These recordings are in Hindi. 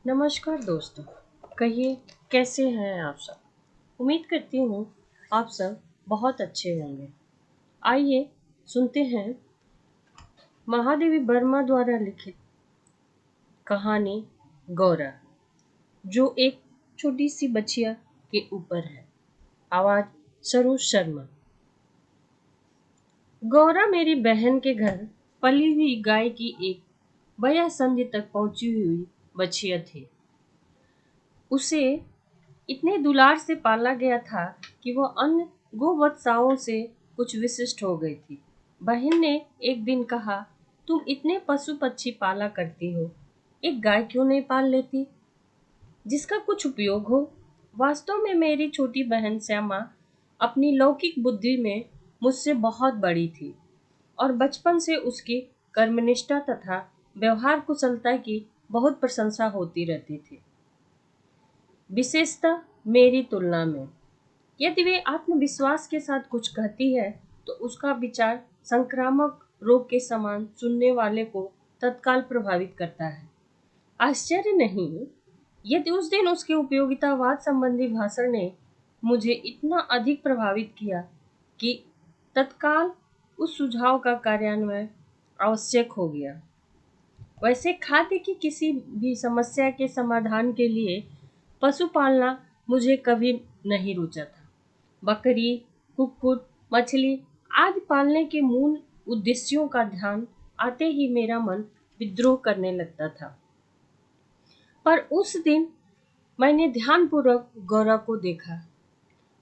नमस्कार दोस्तों। कहिए, कैसे हैं आप सब। उम्मीद करती हूँ आप सब बहुत अच्छे होंगे। आइए सुनते हैं महादेवी वर्मा द्वारा लिखित कहानी गौरा, जो एक छोटी सी बच्चिया के ऊपर है। आवाज सरोज शर्मा। गौरा मेरी बहन के घर पली हुई गाय की एक बया संधि तक पहुंची हुई बच्चिया थी। उसे इतने दुलार से पाला गया था कि वह अन्य गोवत्साओं से कुछ विशिष्ट हो गई थी। बहन ने एक दिन कहा, तुम इतने पशु पक्षी पाला करती हो, एक गाय क्यों नहीं पाल लेती जिसका कुछ उपयोग हो। वास्तव में मेरी छोटी बहन श्यामा अपनी लौकिक बुद्धि में मुझसे बहुत बड़ी थी और बचपन से उसकी कर्मनिष्ठा तथा व्यवहार कुशलता की बहुत प्रशंसा होती रहती थी, विशेषतः मेरी तुलना में। यदि वे आत्मविश्वास के साथ कुछ कहती है तो उसका विचार संक्रामक रोग के समान सुनने वाले को तत्काल प्रभावित करता है। आश्चर्य नहीं यदि उस दिन उसके उपयोगितावाद संबंधी भाषण ने मुझे इतना अधिक प्रभावित किया कि तत्काल उस सुझाव का कार्यान्वयन आवश्यक हो गया। वैसे खाद्य की किसी भी समस्या के समाधान के लिए पशु पालना मुझे कभी नहीं रुचा था। बकरी, कुक्कुट, मछली आदि पालने के मूल उद्देश्यों का ध्यान आते ही मेरा मन विद्रोह करने लगता था। पर उस दिन मैंने ध्यानपूर्वक गौरा को देखा।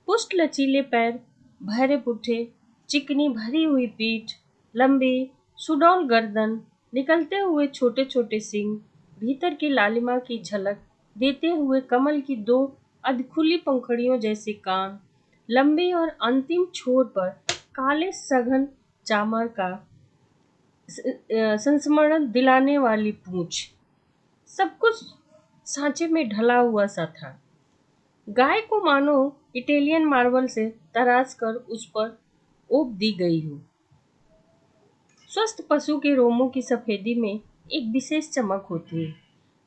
पुष्ट लचीले पैर, भरे पुट्ठे, चिकनी भरी हुई पीठ, लंबी सुडौल गर्दन, निकलते हुए छोटे छोटे सींग, भीतर की लालिमा की झलक देते हुए कमल की दो अधखुली पंखुड़ियों जैसे कान, लंबी और अंतिम छोर पर काले सघन चामर का संस्मरण दिलाने वाली पूंछ, सब कुछ सांचे में ढला हुआ सा था। गाय को मानो इटालियन मार्बल से तराश कर उस पर ओप दी गई हो। स्वस्थ पशु के रोमों की सफेदी में एक विशेष चमक होती है।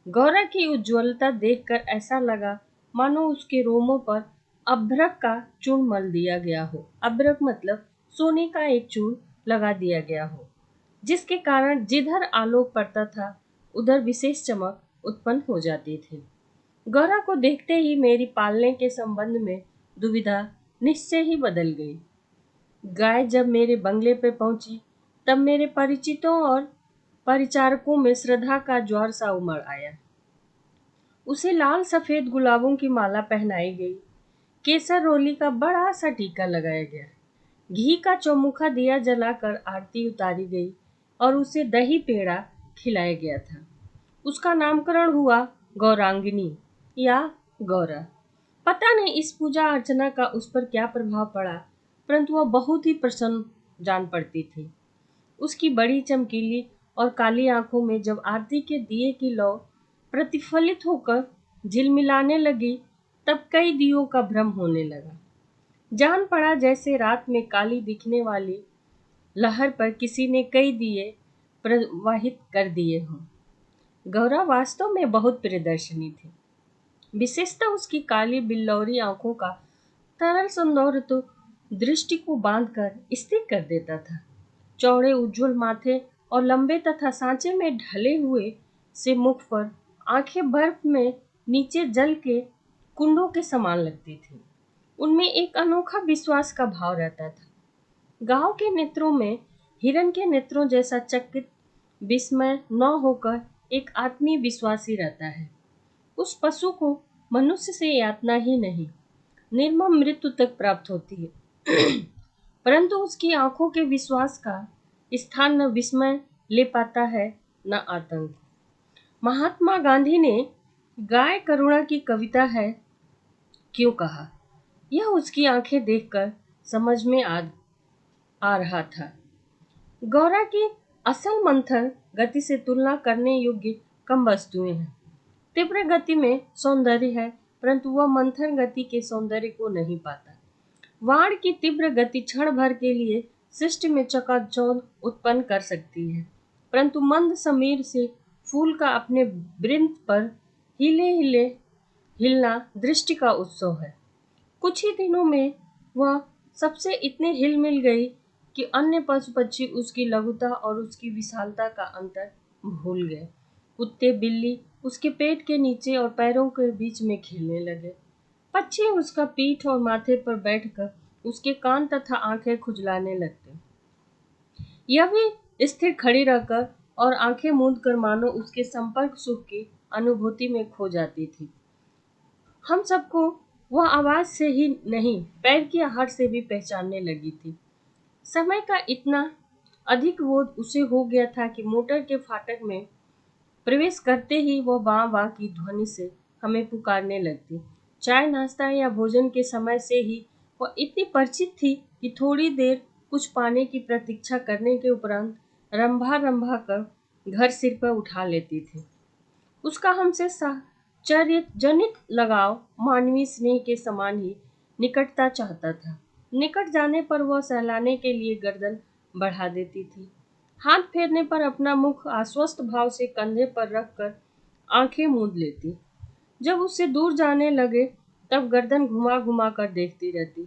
गौरा की उज्ज्वलता देखकर ऐसा लगा मानो उसके रोमों पर अभ्रक का चूर्ण मल दिया गया हो। अभ्रक मतलब सोने का एक चूर्ण लगा दिया गया हो, जिसके कारण जिधर आलोक पड़ता था उधर विशेष चमक उत्पन्न हो जाती थी। गौरा को देखते ही मेरी पालने के संबंध में दुविधा निश्चय ही बदल गई। गाय जब मेरे बंगले पे पहुंची तब मेरे परिचितों और परिचारकों में श्रद्धा का ज्वार सा उमड़ आया। उसे लाल सफेद गुलाबों की माला पहनाई गई, केसर रोली का बड़ा सा टीका लगाया गया, घी का चौमुखा दिया जलाकर आरती उतारी गई और उसे दही पेड़ा खिलाया गया था। उसका नामकरण हुआ गौरांगिनी या गौरा। पता नहीं इस पूजा अर्चना का उस पर क्या प्रभाव पड़ा, परंतु वह बहुत ही प्रसन्न जान पड़ती थी। उसकी बड़ी चमकीली और काली आंखों में जब आरती के दिए की लौ प्रतिफलित होकर झिलमिलाने लगी तब कई दियों का भ्रम होने लगा। जान पड़ा जैसे रात में काली दिखने वाली लहर पर किसी ने कई दिए प्रवाहित कर दिए हों। गौरा वास्तव में बहुत प्रियदर्शनी थी। विशेषतः उसकी काली बिल्लौरी आंखों का तरल सौंदर्य तो दृष्टि को बांधकर स्थिर कर देता था। चौड़े उज्ज्वल माथे और लंबे तथा सांचे में ढले हुए से मुख पर आंखें बर्फ में नीचे जल के कुंडों के समान लगती थी। उनमें एक अनोखा विश्वास का भाव रहता था। गांव के नेत्रों में हिरण के नेत्रों जैसा चकित विस्मय न होकर एक आत्मीय विश्वास ही रहता है। उस पशु को मनुष्य से यातना ही नहीं, निर्मम मृत्यु तक प्राप्त होती है। परंतु उसकी आंखों के विश्वास का स्थान न विस्मय ले पाता है न आतंक। महात्मा गांधी ने गाय करुणा की कविता है क्यों कहा, यह उसकी आंखें देखकर समझ में आ रहा था। गौरा की असल मंथर गति से तुलना करने योग्य कम वस्तुएं हैं। तीव्र गति में सौंदर्य है, परंतु वह मंथर गति के सौंदर्य को नहीं पाता। वाण की तीव्र गति क्षण भर के लिए सृष्टि में चकाचौंध उत्पन्न कर सकती है, परंतु मंद समीर से फूल का अपने वृंत पर हिले हिले हिलना दृष्टि का उत्सव है। कुछ ही दिनों में वह सबसे इतने हिल मिल गई कि अन्य पशु पक्षी उसकी लघुता और उसकी विशालता का अंतर भूल गए। कुत्ते बिल्ली उसके पेट के नीचे और पैरों के बीच में खेलने लगे। पक्षी उसका पीठ और माथे पर बैठकर उसके कान तथा आंखें खुजलाने लगते। यह भी स्थिर खड़ी रहकर और आंखें मूंद कर मानो उसके संपर्क सुख की अनुभूति में खो जाती थी। हम सबको वह आवाज से ही नहीं, पैर की आहट से भी पहचानने लगी थी। समय का इतना अधिक बोध उसे हो गया था कि मोटर के फाटक में प्रवेश करते ही वह वाँ वाँ की ध्वनि से हमें पुकारने लगती। चाय नाश्ता या भोजन के समय से ही वह इतनी परिचित थी कि थोड़ी देर कुछ पाने की प्रतीक्षा करने के उपरांत रंभा रंभा कर घर सिर पर उठा लेती थी। उसका हमसे साहचर्य जनित लगाव मानवीय स्नेह के समान ही निकटता चाहता था। निकट जाने पर वह सहलाने के लिए गर्दन बढ़ा देती थी। हाथ फेरने पर अपना मुख आश्वस्त भाव से कंधे पर रखकर आंखें मूंद लेती। जब उससे दूर जाने लगे तब गर्दन घुमा घुमा कर देखती रहती।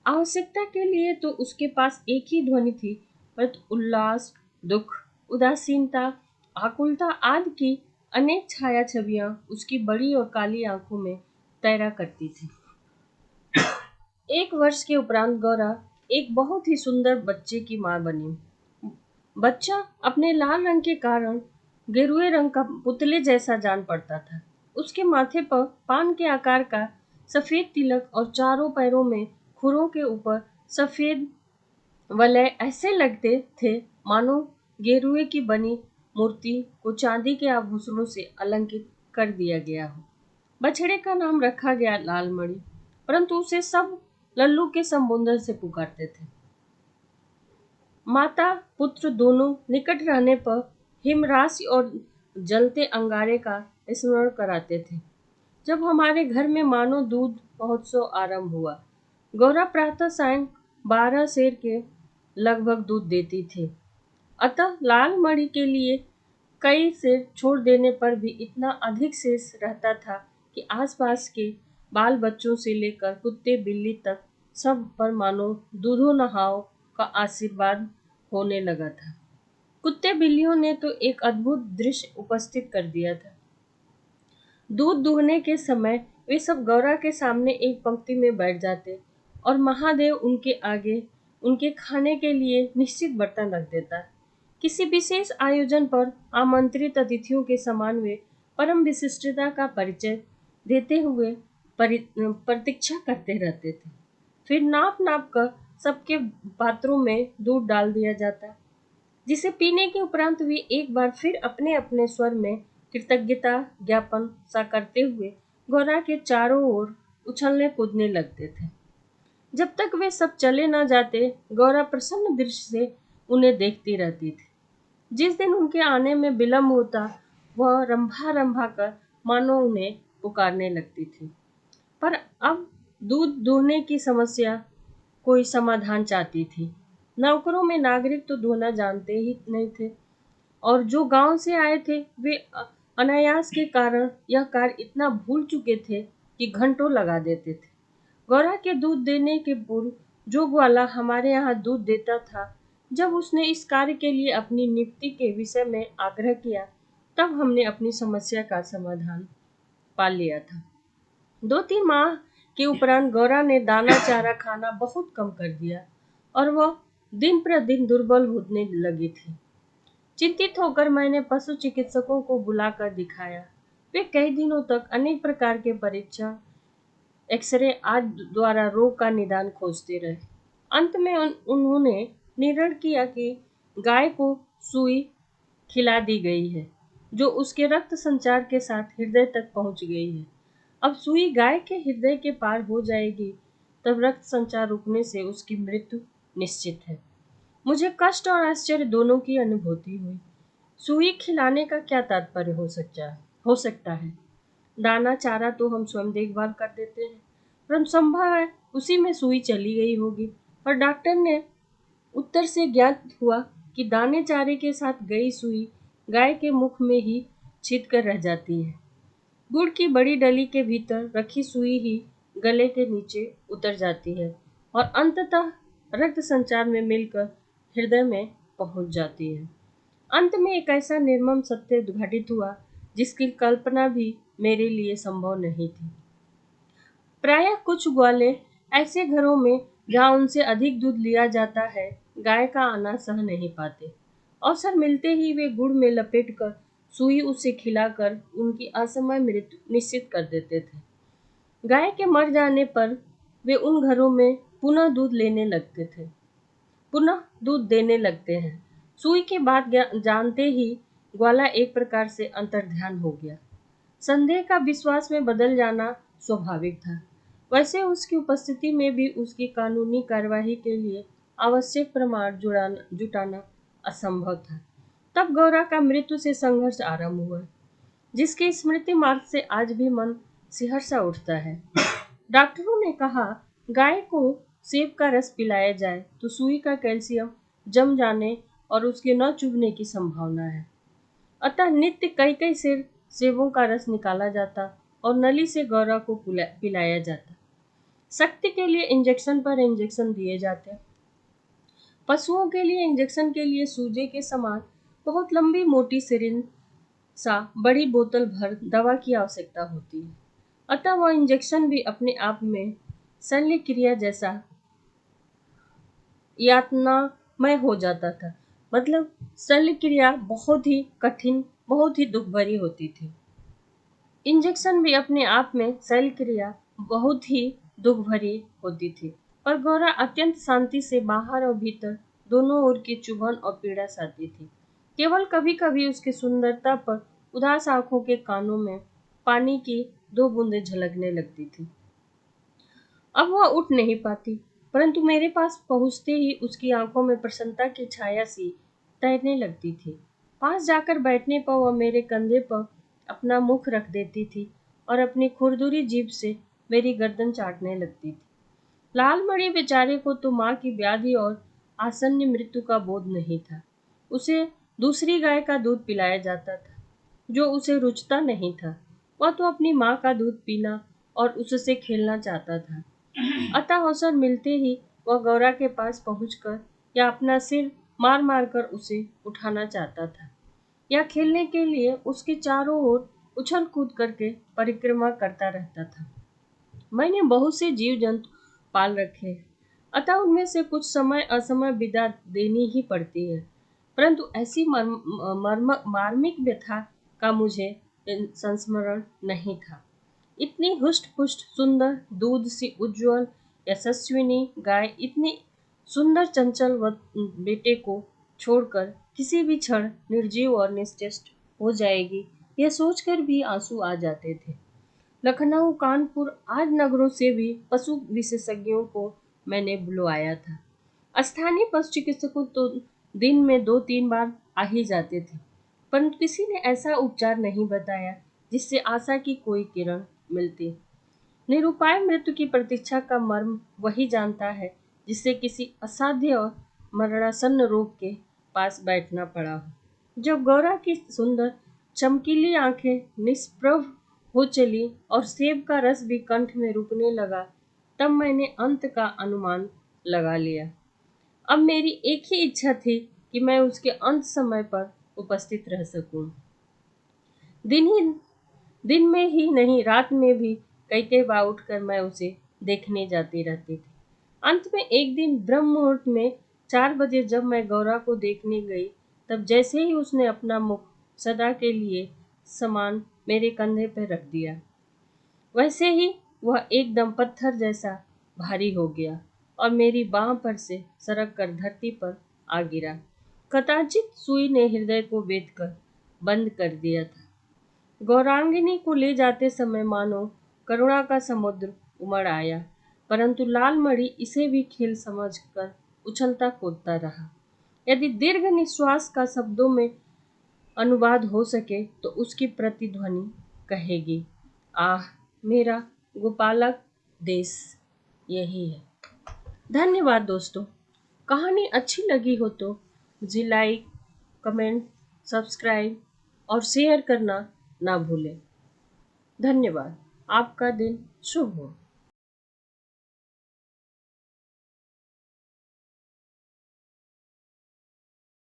आवश्यकता के लिए तो उसके पास एक ही ध्वनि थी, परंतु उल्लास, दुख, उदासीनता, आकुलता आदि की अनेक छाया छवियां उसकी बड़ी और काली आंखों में तैरा करती थी। एक वर्ष के उपरांत गौरा एक बहुत ही सुंदर बच्चे की मां बनी। बच्चा अपने लाल रंग के कारण गेरुए रंग का पुतले जैसा जान पड़ता था। उसके माथे पर पान के आकार का सफेद तिलक और चारों पैरों में खुरों के ऊपर सफेद वलय ऐसे लगते थे मानो गेरुए की बनी मूर्ति को चांदी के आभूषणों से अलंकृत कर दिया गया हो। बछड़े का नाम रखा गया लालमणि, परंतु उसे सब लल्लू के संबोधन से पुकारते थे। माता पुत्र दोनों निकट रहने पर हिमराशि और जलते अंगारे का स्मरण कराते थे। जब हमारे घर में मानो दूध महोत्सव आरंभ हुआ। गौरा प्रातः सायं 12 सेर के लगभग दूध देती थी। अतः लाल मणि के लिए कई सेर छोड़ देने पर भी इतना अधिक शेष रहता था कि आसपास के बाल बच्चों से लेकर कुत्ते बिल्ली तक सब पर मानो दूधो नहाओ का आशीर्वाद होने लगा था। कुत्ते बिल्लियों ने तो एक अद्भुत दृश्य उपस्थित कर दिया था। दूध दूहने के समय वे सब गौरा के सामने एक पंक्ति में बैठ जाते और महादेव उनके आगे उनके खाने के लिए निश्चित बर्तन रख देता। किसी विशेष आयोजन पर आमंत्रित अतिथियों के समान वे परम विशिष्टता का परिचय देते हुए प्रतीक्षा करते रहते थे। फिर नाप नाप कर सबके पात्रों में दूध डाल दिया जाता, जिसे पीने के उपरांत वे एक बार फिर अपने अपने स्वर में कृतज्ञता ज्ञापन सा करते हुए गौरा के चारों ओर उछलने कूदने लगते थे। जब तक वे सब चले न जाते, गौरा प्रसन्न दृष्टि से उन्हें देखती रहती थी। जिस दिन उनके आने में विलम्ब होता, वह रंभा रंभा कर मानो उन्हें पुकारने लगती थी। पर अब दूध दूहने की समस्या कोई समाधान चाहती थी। नौकरों में नागरिक तो धोना जानते ही नहीं थे, और जो गांव से आए थे वे अनायास के कारण यह कार्य इतना भूल चुके थे कि घंटों लगा देते थे। गौरा के दूध देने के पूर्व जो ग्वाला हमारे यहाँ दूध देता था, जब उसने इस कार्य के लिए अपनी नियुक्ति के विषय में आग्रह किया, तब हमने अपनी समस्या का समाधान पा लिया था। 2-3 माह के उपरांत गौरा ने दाना चारा खाना बहुत कम कर दिया और वह दिन प्रतिदिन दुर्बल होने लगी थी। चिंतित होकर मैंने पशु चिकित्सकों को बुलाकर दिखाया। वे कई दिनों तक अनेक प्रकार के परीक्षण, एक्सरे आदि द्वारा रोग का निदान खोजते रहे। अंत में उन्होंने निर्णय किया कि गाय को सुई खिला दी गई है, जो उसके रक्त संचार के साथ हृदय तक पहुंच गई है। अब सुई गाय के हृदय के पार हो जाएगी, तब रक्त संचार रुकने से उसकी मृत्यु निश्चित है। मुझे कष्ट और आश्चर्य दोनों की अनुभूति हुई। सुई खिलाने का क्या तात्पर्य हो सकता है? दाना चारा तो हम स्वयं देखभाल कर देते हैं, परंतु संभव है उसी में सुई चली गई होगी। और डॉक्टर ने उत्तर से ज्ञात हुआ कि दाने चारे के साथ गई सुई गाय के मुख में ही छिद कर रह जाती है। गुड़ की बड़ी डली के भीतर रखी सुई ही गले के नीचे उतर जाती है और अंततः रक्त संचार में मिलकर हृदय में पहुंच जाती है। अंत में एक ऐसा निर्मम सत्य घटित हुआ जिसकी कल्पना भी मेरे लिए संभव नहीं थी। प्रायः कुछ ग्वाले ऐसे घरों में जहाँ उनसे अधिक दूध लिया जाता है गाय का आना सह नहीं पाते। अवसर मिलते ही वे गुड़ में लपेटकर सुई उसे खिलाकर उनकी असमय मृत्यु निश्चित कर देते थे। गाय के मर जाने पर वे उन घरों में पुनः दूध देने लगते हैं। सुई की बात जानते ही ग्वाला एक प्रकार से अंतर्ध्यान हो गया। संदेह का विश्वास में बदल जाना स्वाभाविक था। वैसे उसकी उपस्थिति में भी उसकी कानूनी कार्यवाही के लिए आवश्यक प्रमाण जुटाना असंभव था। तब गौरा का मृत्यु से संघर्ष आरंभ हुआ, जिसकी स्मृति मार्ग से आज भी मन सिहर उठता है। डॉक्टरों ने कहा गाय को सेब का रस पिलाया जाए तो सुई का कैल्शियम जम जाने और उसके न चुभने की संभावना है। अतः नित्य कई कई सेबों का रस निकाला जाता और नली से गौरा को पिलाया जाता। शक्ति के लिए इंजेक्शन पर इंजेक्शन दिए जाते। पशुओं के लिए इंजेक्शन के लिए सूजे के समान बहुत लंबी मोटी सिरिंज सा बड़ी बोतल भर दवा की आवश्यकता होती है। अतः वह इंजेक्शन भी अपने आप में शल्य क्रिया जैसा यातनामय हो जाता था। मतलब शल्य क्रिया बहुत ही कठिन, बहुत ही दुख भरी होती थी। इंजेक्शन भी अपने आप में शल्य क्रिया बहुत ही दुख भरी होती थी। पर गौरा अत्यंत शांति से बाहर और भीतर दोनों ओर की चुभन और पीड़ा सहती थी। केवल कभी कभी उसकी सुंदरता पर उदास आंखों के कानों में पानी की 2 बूंदें झलकने लगती थी। अब वह उठ नहीं पाती, परंतु मेरे पास पहुंचते ही उसकी आंखों में प्रसन्नता की छाया सी तैरने लगती थी। पास जाकर बैठने पर वह मेरे कंधे पर अपना मुख रख देती थी और अपनी खुरदुरी जीभ से मेरी गर्दन चाटने लगती थी। लाल मणि बेचारे को तो माँ की व्याधि और आसन्न मृत्यु का बोध नहीं था। उसे दूसरी गाय का दूध पिलाया जाता था, जो उसे रुचता नहीं था। वह तो अपनी माँ का दूध पीना और उससे खेलना चाहता था। अतः अवसर मिलते ही वह गौरा के पास पहुंचकर या अपना सिर मार मार कर उसे उठाना चाहता था, या खेलने के लिए उसके चारों ओर उछल कूद करके परिक्रमा करता रहता था। मैंने बहुत से जीव जंतु पाल रखे हैं, अतः उनमें से कुछ समय असमय विदा देनी ही पड़ती है, परंतु ऐसी मार्मिक व्यथा का मुझे संस्मरण नहीं था। इतनी हुष्ट पुष्ट सुंदर दूध सी उज्ज्वल यशस्विनी गाय इतनी सुंदर चंचल बेटे को छोड़कर किसी भी क्षण निर्जीव और निश्चेष्ट हो जाएगी, यह सोचकर भी आंसू आ जाते थे। लखनऊ, कानपुर आदि नगरों से भी पशु विशेषज्ञों को मैंने बुलवाया था। स्थानीय पशु चिकित्सकों तो दिन में 2-3 बार आ ही जाते थे, परंतु किसी ने ऐसा उपचार नहीं बताया जिससे आशा की कोई किरण मिलती। निरुपाय मृत्यु की प्रतीक्षा का मर्म वही जानता है जिसे किसी असाध्य और मरणासन्न रोग के पास बैठना पड़ा हो। जब गौरा की सुंदर चमकीली आंखें निष्प्रभ हो चली और सेब का रस भी कंठ में रुकने लगा, तब मैंने अंत का अनुमान लगा लिया। अब मेरी एक ही इच्छा थी कि मैं उसके अंत समय पर उपस्थित रह सकूं। दिन में ही नहीं, रात में भी कई बार उठकर मैं उसे देखने जाती रहती थी। अंत में एक दिन ब्रह्म मुहूर्त में 4 बजे जब मैं गौरा को देखने गई, तब जैसे ही उसने अपना मुख सदा के लिए समान मेरे कंधे पर रख दिया, वैसे ही वह एकदम पत्थर जैसा भारी हो गया और मेरी बांह पर से सरक कर धरती पर आ गिरा। कदाचित सुई ने हृदय को वेद कर बंद कर दिया था। गौरांगिनी को ले जाते समय मानो करुणा का समुद्र उमड़ आया, परंतु लाल मणि इसे भी खेल समझकर उछलता कूदता रहा। यदि दीर्घ निश्वास का शब्दों में अनुवाद हो सके तो उसकी प्रतिध्वनि कहेगी, आह मेरा गोपालक देश यही है। धन्यवाद दोस्तों। कहानी अच्छी लगी हो तो मुझे लाइक, कमेंट, सब्सक्राइब और शेयर करना ना भूलें। धन्यवाद। आपका दिन शुभ हो।